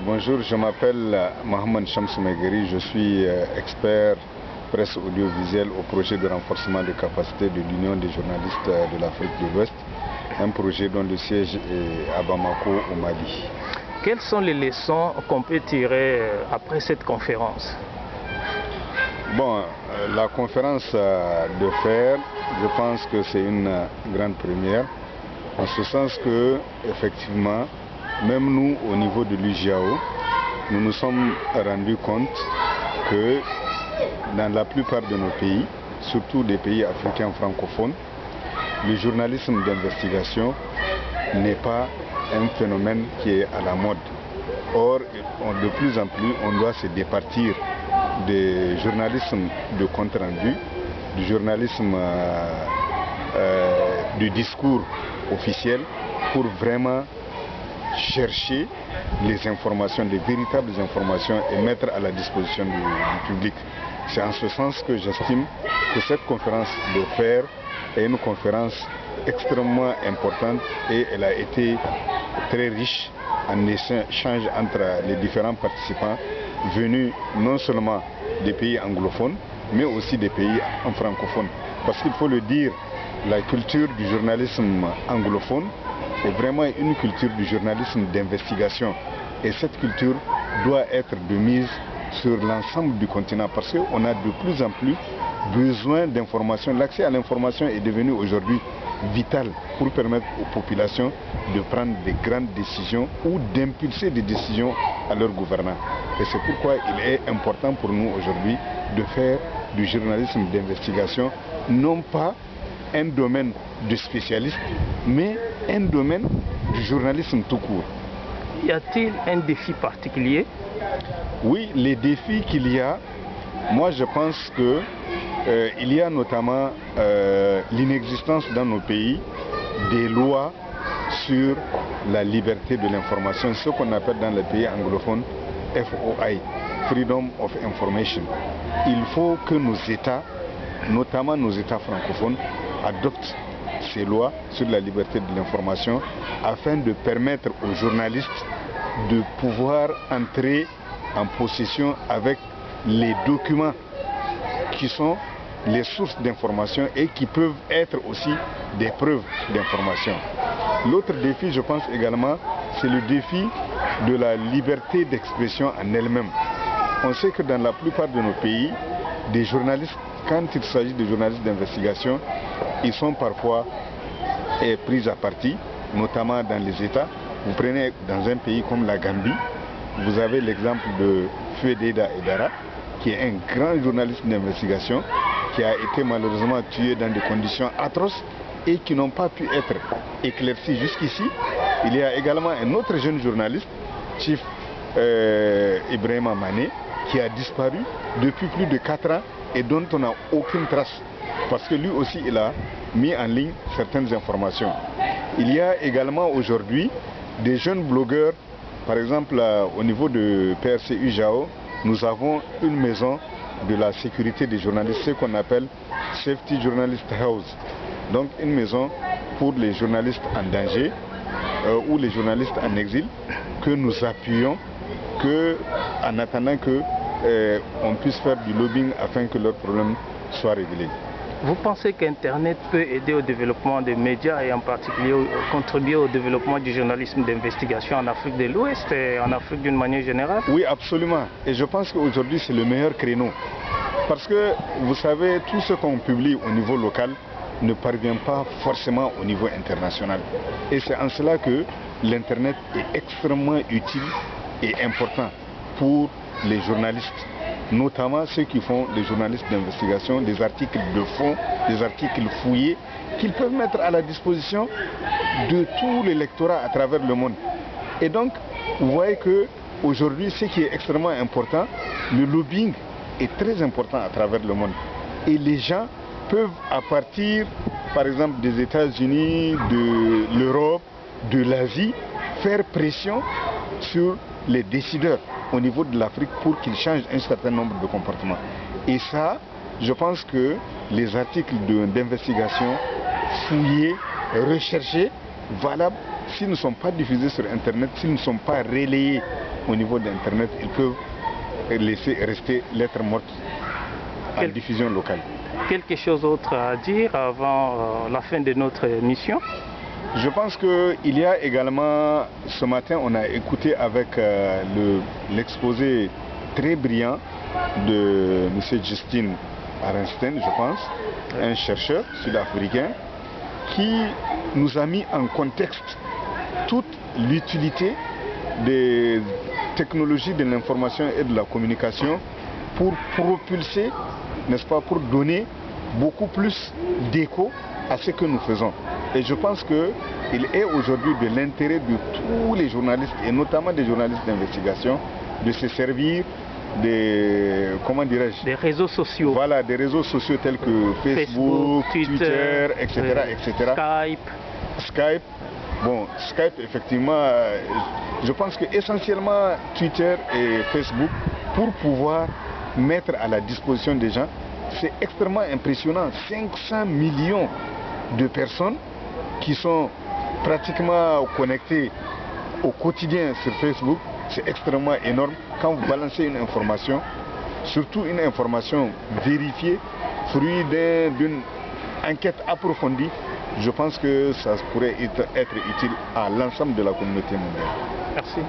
Bonjour, je m'appelle Mohamed Chams Megheri, je suis expert presse audiovisuelle au projet de renforcement des capacités de l'Union des journalistes de l'Afrique de l'Ouest, un projet dont le siège est à Bamako au Mali. Quelles sont les leçons qu'on peut tirer après cette conférence? Bon, la conférence de fer, je pense que c'est une grande première, en ce sens que, effectivement, même nous, au niveau de l'UJAO, nous nous sommes rendus compte que dans la plupart de nos pays, surtout des pays africains francophones, le journalisme d'investigation n'est pas un phénomène qui est à la mode. Or, de plus en plus, on doit se départir du journalisme de compte-rendu, du journalisme du discours officiel pour vraiment chercher les informations, les véritables informations et mettre à la disposition du public. C'est en ce sens que j'estime que cette conférence de fer est une conférence extrêmement importante et elle a été très riche en échange entre les différents participants venus non seulement des pays anglophones mais aussi des pays francophones. Parce qu'il faut le dire, la culture du journalisme anglophone est vraiment une culture du journalisme d'investigation. Et cette culture doit être de mise sur l'ensemble du continent parce qu'on a de plus en plus besoin d'informations. L'accès à l'information est devenu aujourd'hui vital pour permettre aux populations de prendre des grandes décisions ou d'impulser des décisions à leurs gouvernants. Et c'est pourquoi il est important pour nous aujourd'hui de faire du journalisme d'investigation non pas un domaine de spécialistes, mais un domaine du journalisme tout court. Y a-t-il un défi particulier? Oui, les défis qu'il y a, moi je pense que il y a notamment l'inexistence dans nos pays des lois sur la liberté de l'information, ce qu'on appelle dans les pays anglophones FOI, Freedom of Information. Il faut que nos États, notamment nos États francophones, adoptent ces lois sur la liberté de l'information afin de permettre aux journalistes de pouvoir entrer en possession avec les documents qui sont les sources d'information et qui peuvent être aussi des preuves d'information. L'autre défi, je pense également, c'est le défi de la liberté d'expression en elle-même. On sait que dans la plupart de nos pays, des journalistes, quand il s'agit de journalistes d'investigation, ils sont parfois pris à partie, notamment dans les États. Vous prenez dans un pays comme la Gambie, vous avez l'exemple de Fouededa Edara, qui est un grand journaliste d'investigation, qui a été malheureusement tué dans des conditions atroces et qui n'ont pas pu être éclaircis jusqu'ici. Il y a également un autre jeune journaliste, Chief Ibrahima Mané, qui a disparu depuis plus de 4 ans et dont on n'a aucune trace, parce que lui aussi il a mis en ligne certaines informations. Il y a également aujourd'hui des jeunes blogueurs, par exemple au niveau de PRC UJAO, nous avons une maison de la sécurité des journalistes, ce qu'on appelle Safety Journalist House. Donc une maison pour les journalistes en danger ou les journalistes en exil que nous appuyons en attendant qu'on puisse faire du lobbying afin que leurs problèmes soient réglés. Vous pensez qu'Internet peut aider au développement des médias et en particulier contribuer au développement du journalisme d'investigation en Afrique de l'Ouest et en Afrique d'une manière générale? Oui, absolument. Et je pense qu'aujourd'hui c'est le meilleur créneau. Parce que vous savez, tout ce qu'on publie au niveau local ne parvient pas forcément au niveau international. Et c'est en cela que l'Internet est extrêmement utile et important pour les journalistes, notamment ceux qui font des journalistes d'investigation, des articles de fond, des articles fouillés, qu'ils peuvent mettre à la disposition de tout l'électorat à travers le monde. Et donc, vous voyez qu'aujourd'hui, ce qui est extrêmement important, le lobbying est très important à travers le monde. Et les gens peuvent, à partir, par exemple, des États-Unis, de l'Europe, de l'Asie, faire pression sur les décideurs au niveau de l'Afrique pour qu'ils changent un certain nombre de comportements. Et ça, je pense que les articles d'investigation fouillés, recherchés, valables, s'ils ne sont pas diffusés sur Internet, s'ils ne sont pas relayés au niveau d'Internet, ils peuvent laisser rester lettre morte en diffusion locale. Quelque chose d'autre à dire avant la fin de notre émission? Je pense qu'il y a également, ce matin, on a écouté avec l'exposé très brillant de M. Justin Arenstein, je pense, un chercheur sud-africain, qui nous a mis en contexte toute l'utilité des technologies de l'information et de la communication pour propulser, n'est-ce pas, pour donner beaucoup plus d'écho à ce que nous faisons. Et je pense qu'il est aujourd'hui de l'intérêt de tous les journalistes, et notamment des journalistes d'investigation, de se servir des, comment dirais-je, des réseaux sociaux. Voilà, des réseaux sociaux tels que Facebook, Twitter, etc., etc. Skype. Bon, Skype, effectivement, je pense que essentiellement Twitter et Facebook, pour pouvoir mettre à la disposition des gens, c'est extrêmement impressionnant. 500 millions de personnes qui sont pratiquement connectées au quotidien sur Facebook, c'est extrêmement énorme. Quand vous balancez une information, surtout une information vérifiée, fruit d'une enquête approfondie, je pense que ça pourrait être utile à l'ensemble de la communauté mondiale. Merci.